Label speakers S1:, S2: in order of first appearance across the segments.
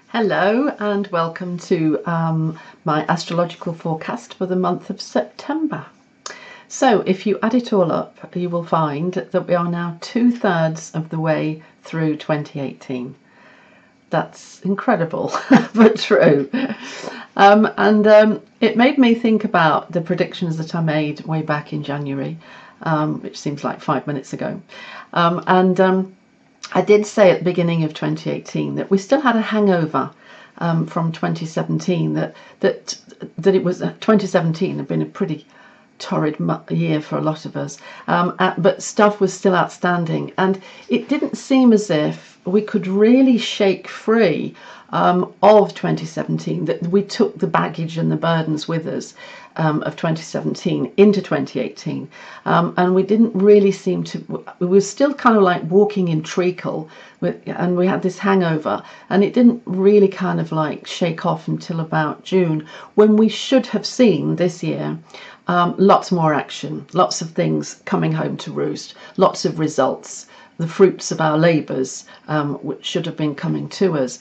S1: Hello and welcome to my astrological forecast for the month of September. So if you add it all up, you will find that we are now 2/3 of the way through 2018. That's incredible, but true. It made me think about the predictions that I made way back in January, which seems like 5 minutes ago. I did say at the beginning of 2018 that we still had a hangover from 2017, that it was 2017 had been a pretty torrid year for a lot of us, but stuff was still outstanding, and it didn't seem as if we could really shake free of 2017, that we took the baggage and the burdens with us of 2017 into 2018, and we didn't really seem to, we were still kind of like walking in treacle, and we had this hangover, and it didn't really kind of like shake off until about June, when we should have seen this year lots more action, lots of things coming home to roost, lots of results, the fruits of our labours, which should have been coming to us.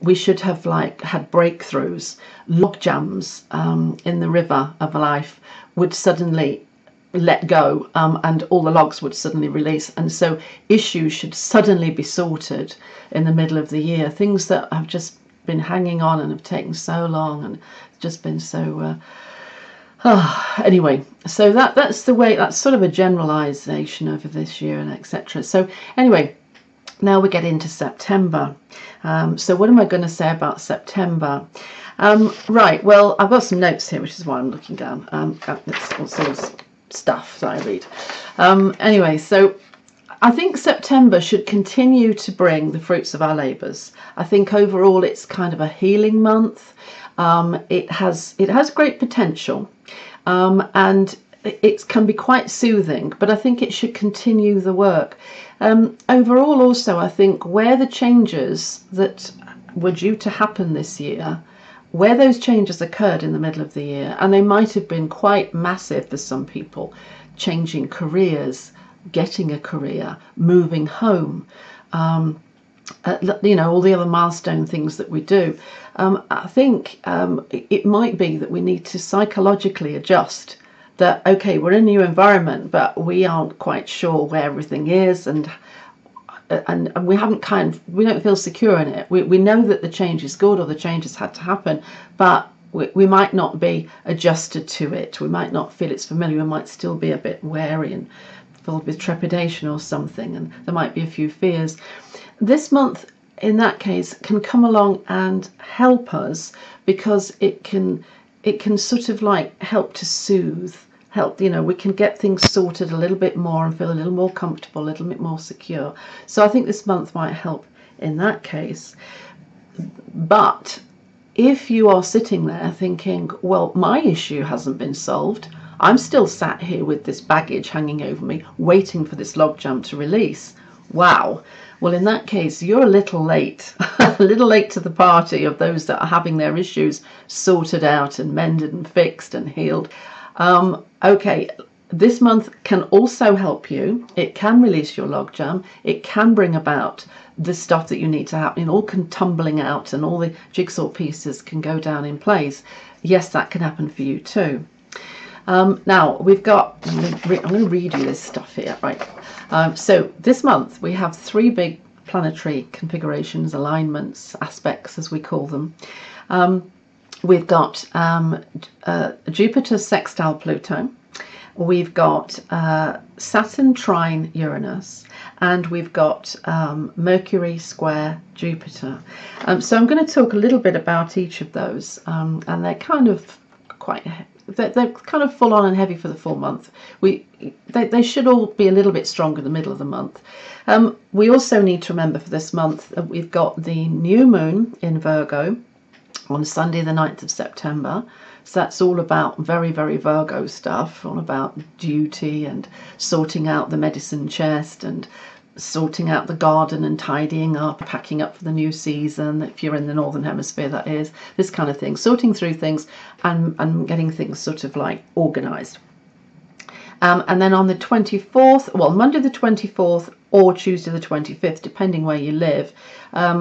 S1: We should have like had breakthroughs, log jams in the river of life would suddenly let go, and all the logs would suddenly release, and so issues should suddenly be sorted in the middle of the year, things that have just been hanging on and have taken so long and just been so anyway, so that's the way, that's sort of a generalization over this year and etc. So anyway, now we get into September. So what am I going to say about September? Right, well, I've got some notes here, which is why I'm looking down at this all sort of stuff that I read. Anyway, so I think September should continue to bring the fruits of our labours. I think overall it's kind of a healing month. It has great potential, and it can be quite soothing, but I think it should continue the work. Overall also, I think where the changes that were due to happen this year, where those changes occurred in the middle of the year, and they might have been quite massive for some people, changing careers, getting a career, moving home, you know, all the other milestone things that we do. I think it might be that we need to psychologically adjust that, okay, we're in a new environment, but we aren't quite sure where everything is, and we don't feel secure in it. We know that the change is good, or the changes had to happen, but we might not be adjusted to it. We might not feel it's familiar. We might still be a bit wary and filled with trepidation or something, and there might be a few fears. This month, in that case, can come along and help us, because it can sort of like help to soothe, help, you know, we can get things sorted a little bit more and feel a little more comfortable, a little bit more secure. So I think this month might help in that case. But if you are sitting there thinking, well, my issue hasn't been solved, I'm still sat here with this baggage hanging over me, waiting for this logjam to release. Wow. Well, in that case, you're a little late, a little late to the party of those that are having their issues sorted out and mended and fixed and healed. Okay, this month can also help you. It can release your logjam. It can bring about the stuff that you need to happen. It all can tumbling out, and all the jigsaw pieces can go down in place. Yes, that can happen for you too. Now we've got, I'm going to read you this stuff here, right? So this month we have 3 big planetary configurations, alignments, aspects as we call them. We've got Jupiter sextile Pluto, we've got Saturn trine Uranus, and we've got Mercury square Jupiter. So I'm going to talk a little bit about each of those, and they're kind of quite, they're kind of full on and heavy for the full month. They should all be a little bit stronger in the middle of the month. We also need to remember for this month that we've got the new moon in Virgo on Sunday the 9th of September. So that's all about very, very Virgo stuff, all about duty and sorting out the medicine chest and sorting out the garden and tidying up, packing up for the new season, if you're in the northern hemisphere, that is, this kind of thing, sorting through things and getting things sort of like organized. And then on the 24th, well, Monday the 24th, or Tuesday the 25th, depending where you live,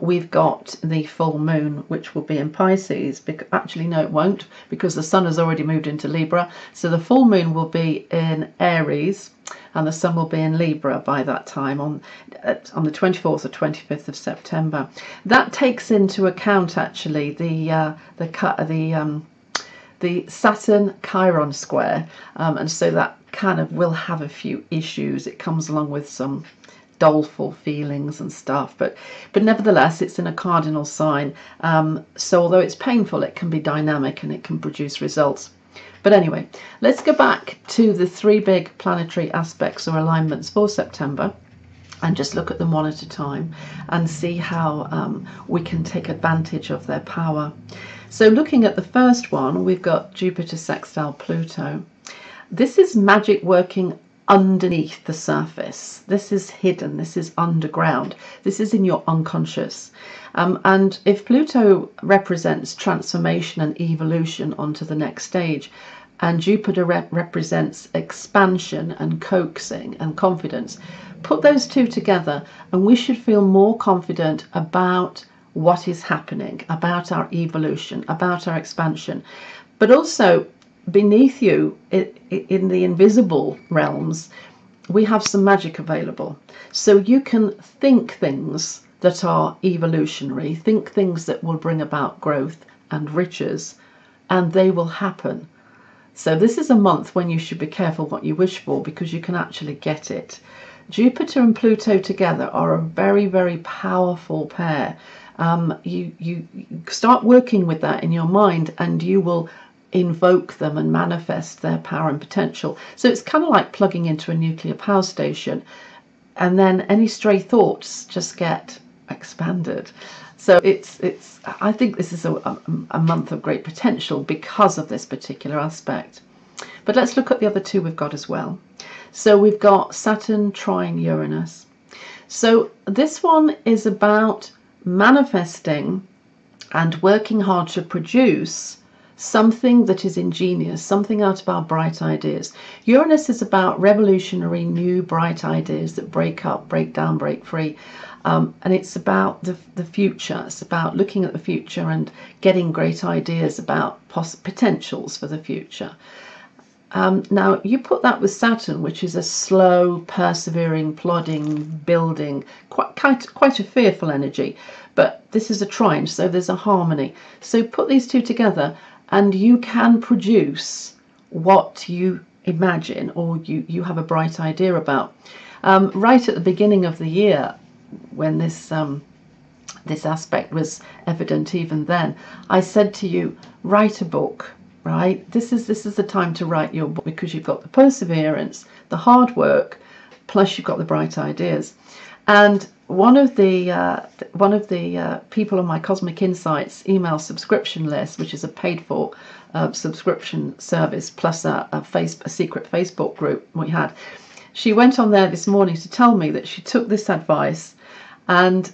S1: we've got the full moon, which will be in Pisces. Actually, no, it won't, because the sun has already moved into Libra. So the full moon will be in Aries, and the sun will be in Libra by that time on the 24th or 25th of September. That takes into account actually the Saturn Chiron square, and so that kind of will have a few issues. It comes along with some doleful feelings and stuff, but nevertheless it's in a cardinal sign, so although it's painful, it can be dynamic and it can produce results. But anyway, let's go back to the three big planetary aspects or alignments for September and just look at them one at a time and see how we can take advantage of their power. So looking at the first one, we've got Jupiter sextile Pluto. This is magic working underneath the surface. This is hidden, this is underground, this is in your unconscious. And if Pluto represents transformation and evolution onto the next stage, and Jupiter represents expansion and coaxing and confidence, put those two together and we should feel more confident about what is happening, about our evolution, about our expansion. But also beneath you, in the invisible realms, we have some magic available. So you can think things that are evolutionary, think things that will bring about growth and riches, and they will happen. So this is a month when you should be careful what you wish for, because you can actually get it. Jupiter and Pluto together are a very, very powerful pair. You start working with that in your mind and you will invoke them and manifest their power and potential. So it's kind of like plugging into a nuclear power station, and then any stray thoughts just get expanded. So I think this is a month of great potential because of this particular aspect. But let's look at the other two we've got as well. So we've got Saturn trine Uranus. So this one is about manifesting and working hard to produce something that is ingenious, something out of our bright ideas. Uranus is about revolutionary, new, bright ideas that break up, break down, break free. And it's about the future. It's about looking at the future and getting great ideas about potentials for the future. Now, you put that with Saturn, which is a slow, persevering, plodding, building, quite a fearful energy. But this is a trine, so there's a harmony. So put these two together and you can produce what you imagine or you have a bright idea about. Right at the beginning of the year, when this aspect was evident even then, I said to you, write a book. Right, this is the time to write your book, because you've got the perseverance, the hard work, plus you've got the bright ideas. And one of the people on my Cosmic Insights email subscription list, which is a paid for subscription service, plus a secret Facebook group we had, she went on there this morning to tell me that she took this advice and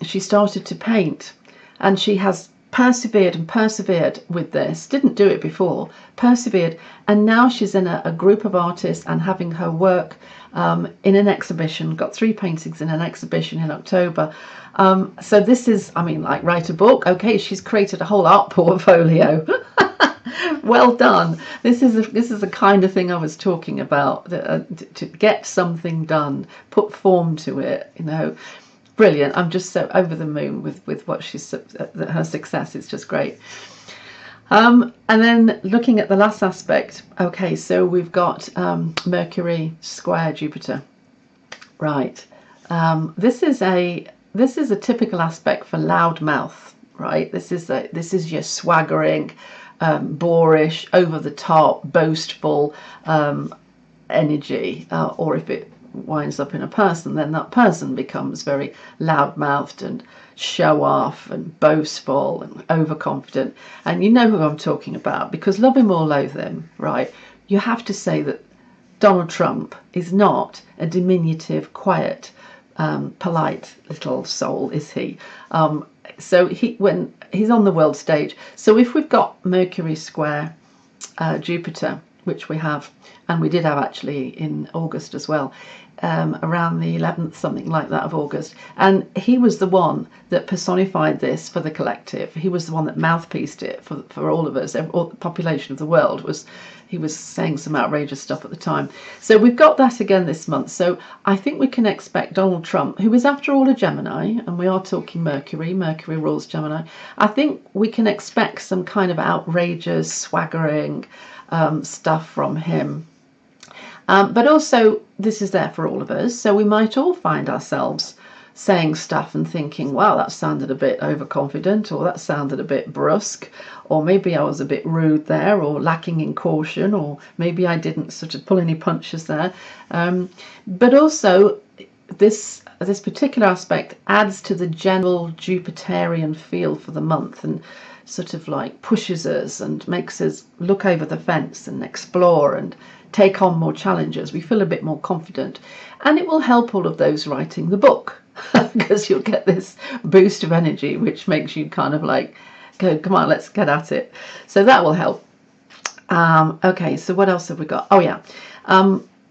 S1: she started to paint, and she has persevered and persevered with this, didn't do it before, persevered, and now she's in a group of artists and having her work in an exhibition, got 3 paintings in an exhibition in October. So this is, I mean, like, write a book, okay, she's created a whole art portfolio. Well done. This is the kind of thing I was talking about, to get something done, put form to it, you know. Brilliant. I'm just so over the moon with what her success is just great. And then looking at the last aspect, okay, so we've got Mercury square Jupiter. Right. This is a typical aspect for loud mouth, right? This is your swaggering, boorish, over the top, boastful energy, or if it winds up in a person, then that person becomes very loud-mouthed and show off and boastful and overconfident. And you know who I'm talking about, because love him or loathe him, right? You have to say that Donald Trump is not a diminutive, quiet, polite little soul, is he? So when he's on the world stage. So if we've got Mercury square Jupiter, which we have, and we did have actually in August as well, around the 11th, something like that, of August. And he was the one that personified this for the collective. He was the one that mouthpieced it for all of us, all the population of the world. He was saying some outrageous stuff at the time. So we've got that again this month. So I think we can expect Donald Trump, who is after all a Gemini, and we are talking Mercury. Mercury rules Gemini. I think we can expect some kind of outrageous, swaggering stuff from him. But also, this is there for all of us. So we might all find ourselves saying stuff and thinking, wow, that sounded a bit overconfident, or that sounded a bit brusque, or maybe I was a bit rude there, or lacking in caution, or maybe I didn't sort of pull any punches there. But also, this particular aspect adds to the general Jupiterian feel for the month, and sort of like pushes us and makes us look over the fence and explore and take on more challenges. We feel a bit more confident, and it will help all of those writing the book because you'll get this boost of energy which makes you kind of like go, come on, let's get at it. So that will help. Okay, so what else have we got? Oh yeah,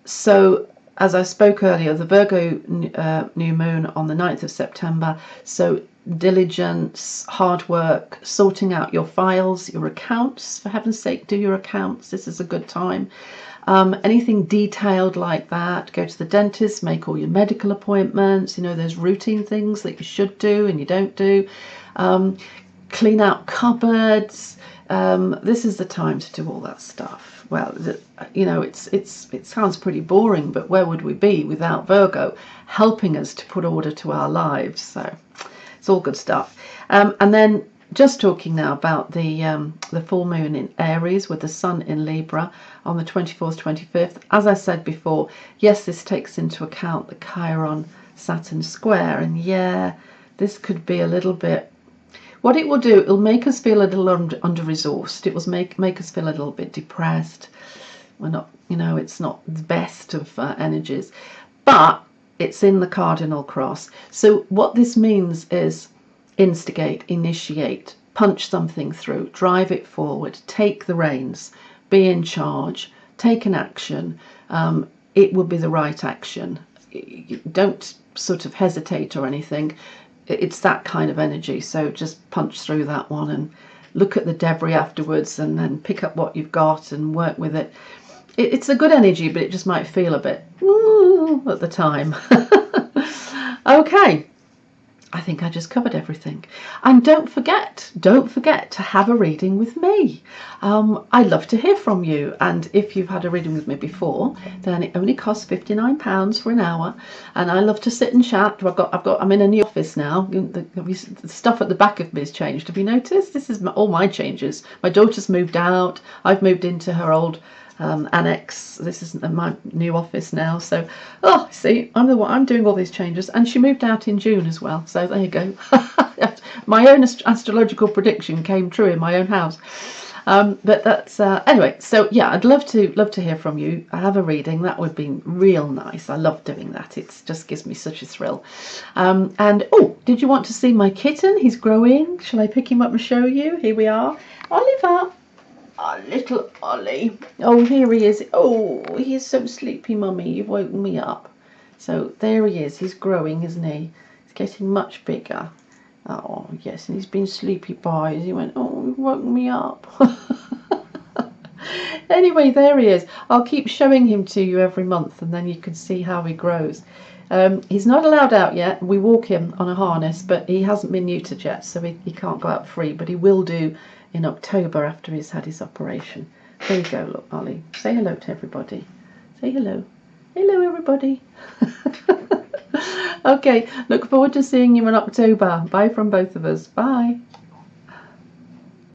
S1: so as I spoke earlier, the Virgo new moon on the 9th of September. So diligence, hard work, sorting out your files, your accounts. For heaven's sake, do your accounts. This is a good time. Anything detailed like that, go to the dentist, make all your medical appointments, you know, those routine things that you should do and you don't do. Clean out cupboards. This is the time to do all that stuff. Well, you know, it sounds pretty boring, but where would we be without Virgo helping us to put order to our lives? So it's all good stuff. And then just talking now about the full moon in Aries with the sun in Libra on the 24th, 25th. As I said before, yes, this takes into account the Chiron Saturn square, and yeah, this could be a little bit. What it will do, it'll make us feel a little under-resourced. It will make us feel a little bit depressed. We're not, you know, it's not the best of energies, but it's in the cardinal cross. So what this means is instigate, initiate, punch something through, drive it forward, take the reins, be in charge, take an action. It will be the right action. Don't sort of hesitate or anything. It's that kind of energy. So just punch through that one and look at the debris afterwards, and then pick up what you've got and work with it. It's a good energy, but it just might feel a bit at the time. Okay, I think I just covered everything. And don't forget to have a reading with me. I'd love to hear from you, and if you've had a reading with me before, then it only costs £59 for an hour, and I love to sit and chat. I'm in a new office now. The stuff at the back of me has changed. Have you noticed? This is all my changes. My daughter's moved out. I've moved into her old annex. This is my new office now. So, oh, see, I'm doing all these changes, and she moved out in June as well. So there you go. My own astrological prediction came true in my own house. But that's anyway. So yeah, I'd love to hear from you. I have a reading. That would be real nice. I love doing that. It just gives me such a thrill. And oh, did you want to see my kitten? He's growing. Shall I pick him up and show you? Here we are, Oliver. Oh, little Ollie. Oh, here he is. Oh, he is so sleepy, Mummy. You've woken me up. So there he is. He's growing, isn't he? He's getting much bigger. Oh, yes. And he's been sleepy boys. He went, oh, you've woken me up. Anyway, there he is. I'll keep showing him to you every month, and then you can see how he grows. He's not allowed out yet. We walk him on a harness, but he hasn't been neutered yet, so he can't go out free, but he will do in October after he's had his operation. There you go, look, Ollie. Say hello to everybody. Say hello. Hello, everybody. Okay, look forward to seeing you in October. Bye from both of us. Bye.